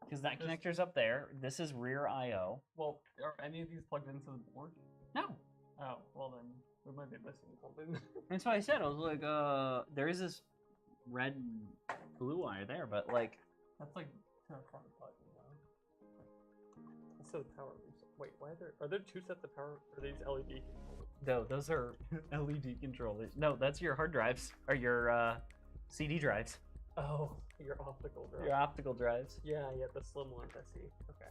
Because that There's- connector's up there. This is rear I/O. Well, are any of these plugged into the board? No. Oh, well then, we might be missing something. That's why I said, I was like, there is this red and blue wire there, but like, That's like front plug, you know? Instead of power. Wait, why are there 2 sets of power for these LED controllers? no, those are LED controllers. No, that's your hard drives, or your CD drives. Oh, your optical drive. Your optical drives. Yeah, the slim ones I see. Okay.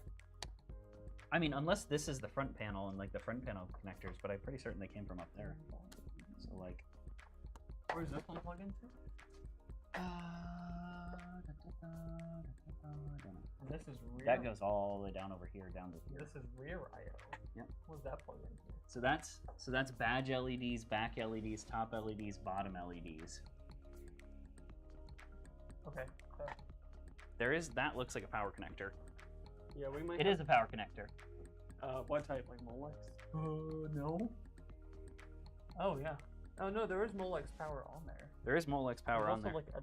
I mean, unless this is the front panel and like the front panel connectors, but I'm pretty certain they came from up there. So like, Where's this one plug into? And this is rear. that goes all the way down over here, down to here. This is rear I/O. Yep. What's that plug into? So that's badge LEDs, back LEDs, top LEDs, bottom LEDs. Okay. There is that looks like a power connector. Yeah, we might. It is a power connector. What type? Like Molex? No. Oh yeah. Oh no, there is Molex power on there. There is Molex power There's on there. also like a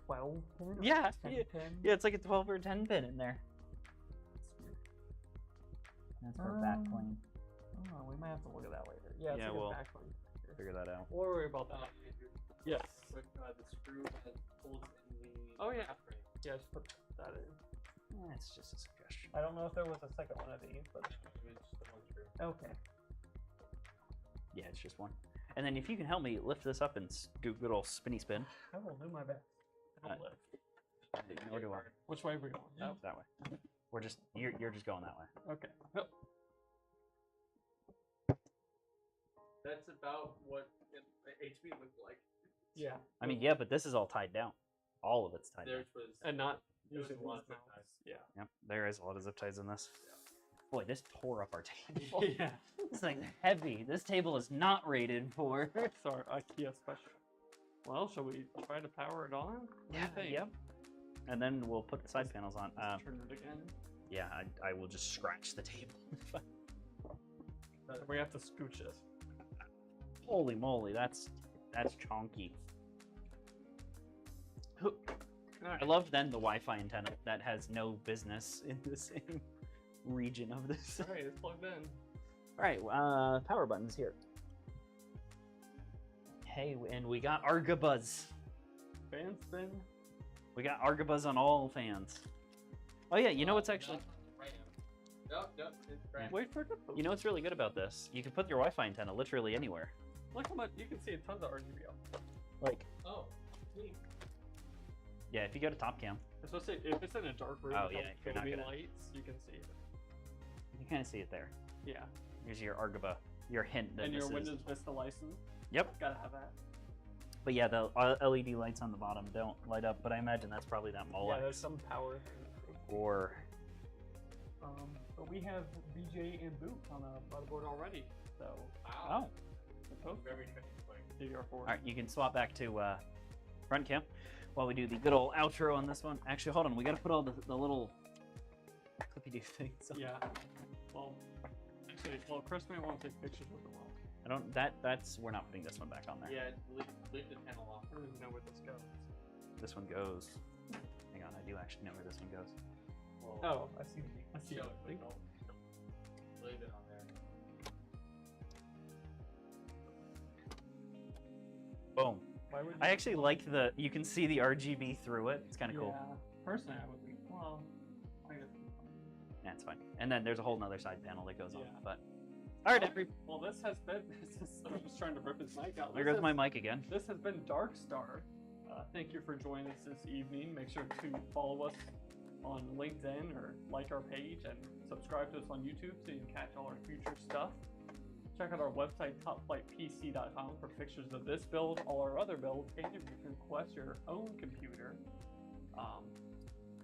12 pin. Or Yeah, 10 yeah. pin. Yeah, it's like a 12 or 10 pin in there. That's for backplane. Oh, we might have to look at that later. Yeah, it's Yeah, like we'll a backplane. figure that out. We'll worry about that. Yes. But the screw that holds in the. Oh, yeah. frame. Yeah, just put that in. It's just a suggestion. I don't know if there was a second one of these, but It's just the one screw. okay. Yeah, it's just one. And then if you can help me lift this up and do a good old spinny spin. I will do my best. I don't lift. Nor do I. Which way are we going? No, that way. We're just you're just going that way. Okay. Oh. That's about what HB looked like. Yeah. I mean, yeah, but this is all tied down. All of it's tied down. Theirs was. And not There was using a lot these of zip mounts. ties. Yeah. Yep, there is a lot of zip ties in this. Boy, this tore up our table. Yeah. This thing's heavy. This table is not rated for. It's our IKEA special. Well, shall we try to power it on? What do you think? Yep. And then we'll put the side panels on. Let's turn it again. Yeah, I will just scratch the table. We have to scooch this. Holy moly, that's chonky. I love then the Wi-Fi antenna that has no business in the same region of this. All right, it's plugged in. All right, power buttons here. Hey, and we got Argabuzz. Fan spin. We got Argabuzz on all fans. Oh yeah, you know what's actually, No, it's right. Wait for it to poop. you know what's really good about this? You can put your Wi-Fi antenna literally anywhere. Look how much you can see. Tons of RGB out. Like, Oh, neat. yeah, if you go to top cam, Especially if it's in a dark room. Oh, with yeah, you're not LED gonna- lights. You can see it. you kind of see it there. Yeah. Here's your Argaba, your hint that And this your is. Windows Vista license. Yep. Gotta have that. But yeah, the LED lights on the bottom don't light up, but I imagine that's probably that Molex. Yeah, there's some power. Or But we have VJ and Boot on a motherboard already. So. Wow. oh, Very interesting. DDR4. all right, you can swap back to front cam while we do the good old outro on this one. Actually, hold on, we got to put all the little clippy do things on. Yeah. Well, actually, Well, Chris may want to take pictures with the wall. I don't. We're not putting this one back on there. Yeah, leave the panel off. I don't even know where this goes. This one goes. Hang on, I do actually know where this one goes. Well, Oh, I see. I see. show It. it, but don't leave it on there. Boom. Why would you? I actually like the. You can see the RGB through it. It's kind of cool. Yeah. Personally, I would be. Well, I guess. Yeah, it's fine. And then there's a whole nother side panel that goes on. Yeah. But all right, every. Well, this has been. I'm just trying to rip his mic out. There This goes my has- mic again. This has been Darkstar. Thank you for joining us this evening. Make sure to follow us on LinkedIn or like our page and subscribe to us on YouTube so you can catch all our future stuff. Check out our website, topflightpc.com, for pictures of this build, all our other builds, and you can request your own computer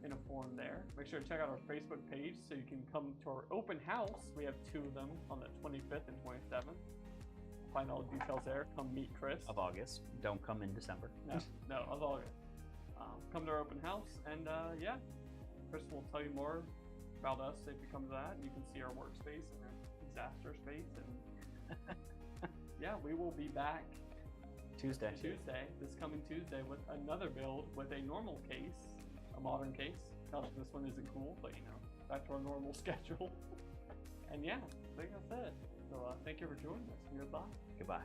in a form there. Make sure to check out our Facebook page so you can come to our open house. We have 2 of them on the 25th and 27th. Find all the details there. Come meet Chris. Of August. Don't come in December. No, of August. Come to our open house, and yeah, Chris will tell you more about us if you come to that. You can see our workspace and our disaster space, and yeah, we will be back Tuesday. this coming Tuesday, with another build with a normal case, a modern case. Not that this one isn't cool, but you know, back to our normal schedule. And yeah, I think that's it. So thank you for joining us. Goodbye. Goodbye.